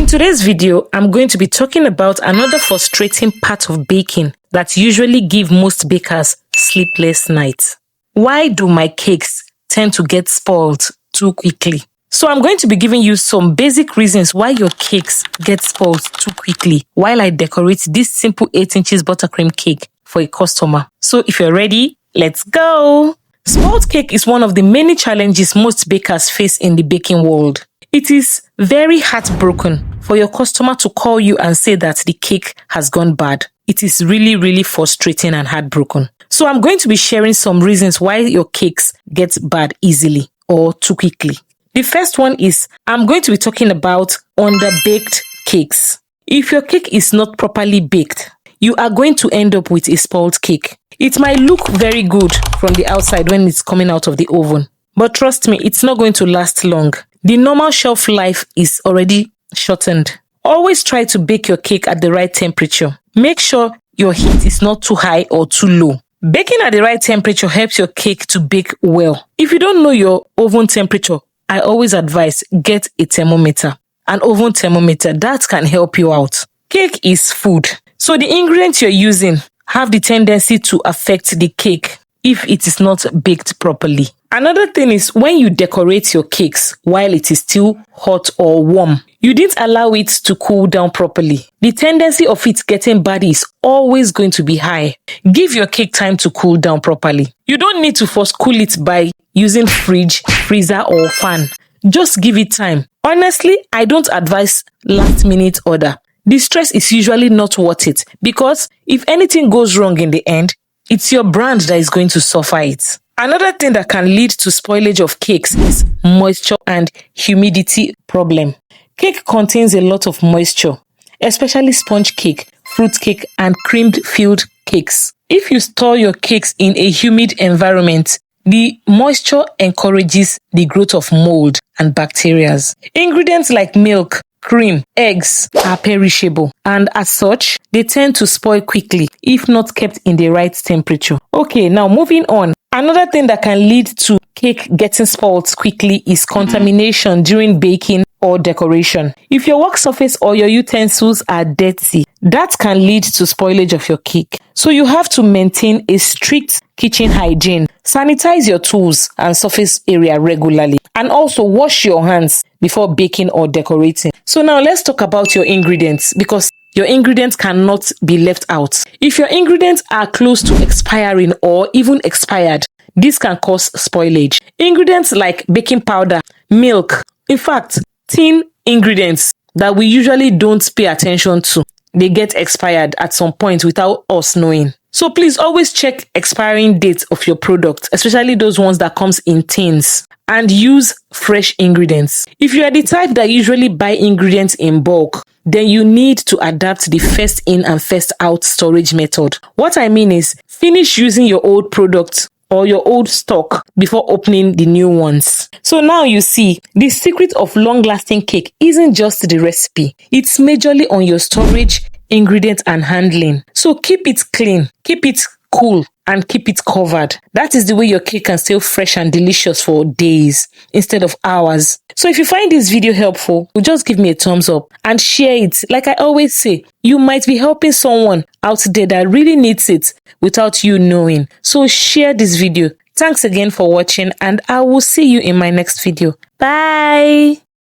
today's video, I'm going to be talking about another frustrating part of baking that usually give most bakers sleepless nights. Why do my cakes tend to get spoiled too quickly? So I'm going to be giving you some basic reasons why your cakes get spoiled too quickly while I decorate this simple 8 inches buttercream cake for a customer. So if you're ready, let's go! Spoiled cake is one of the many challenges most bakers face in the baking world. It is very heartbroken for your customer to call you and say that the cake has gone bad. It is really frustrating and heartbroken. So I'm going to be sharing some reasons why your cakes get bad easily or too quickly. The first one is I'm going to be talking about underbaked cakes. If your cake is not properly baked, you are going to end up with a spoiled cake. It might look very good from the outside when it's coming out of the oven, but trust me, it's not going to last long. The normal shelf life is already shortened. Always try to bake your cake at the right temperature. Make sure your heat is not too high or too low. Baking at the right temperature helps your cake to bake well. If you don't know your oven temperature, I always advise get a thermometer, an oven thermometer. That can help you out. Cake is food, so the ingredients you're using have the tendency to affect the cake if it is not baked properly. Another thing is when you decorate your cakes while it is still hot or warm, you didn't allow it to cool down properly. The tendency of it getting bad is always going to be high. Give your cake time to cool down properly. You don't need to force cool it by using fridge, freezer or fan. Just give it time. Honestly, I don't advise last minute order. The stress is usually not worth it because if anything goes wrong in the end, it's your brand that is going to suffer it. Another thing that can lead to spoilage of cakes is moisture and humidity problem. Cake contains a lot of moisture, especially sponge cake, fruit cake, and cream-filled cakes. If you store your cakes in a humid environment, the moisture encourages the growth of mold and bacteria. Ingredients like milk, cream, eggs are perishable, and as such, they tend to spoil quickly if not kept in the right temperature. Okay, now moving on. Another thing that can lead to cake getting spoiled quickly is contamination during baking or decoration. If your work surface or your utensils are dirty, that can lead to spoilage of your cake. So you have to maintain a strict kitchen hygiene. Sanitize your tools and surface area regularly, and also wash your hands before baking or decorating. So now let's talk about your ingredients, because your ingredients cannot be left out. If your ingredients are close to expiring or even expired, this can cause spoilage. Ingredients like baking powder, milk, in fact, thin ingredients that we usually don't pay attention to, they get expired at some point without us knowing. So please always check expiring dates of your product, especially those ones that comes in tins, and use fresh ingredients. If you are the type that usually buy ingredients in bulk, then you need to adapt the first in and first out storage method. What I mean is finish using your old product or your old stock before opening the new ones. So now you see, the secret of long-lasting cake isn't just the recipe. It's majorly on your storage, ingredients and handling. So keep it clean, keep it cool, and keep it covered. That is the way your cake can stay fresh and delicious for days instead of hours. So if you find this video helpful, just give me a thumbs up and share it. Like I always say, you might be helping someone out there that really needs it without you knowing. So share this video. Thanks again for watching, and I will see you in my next video. Bye!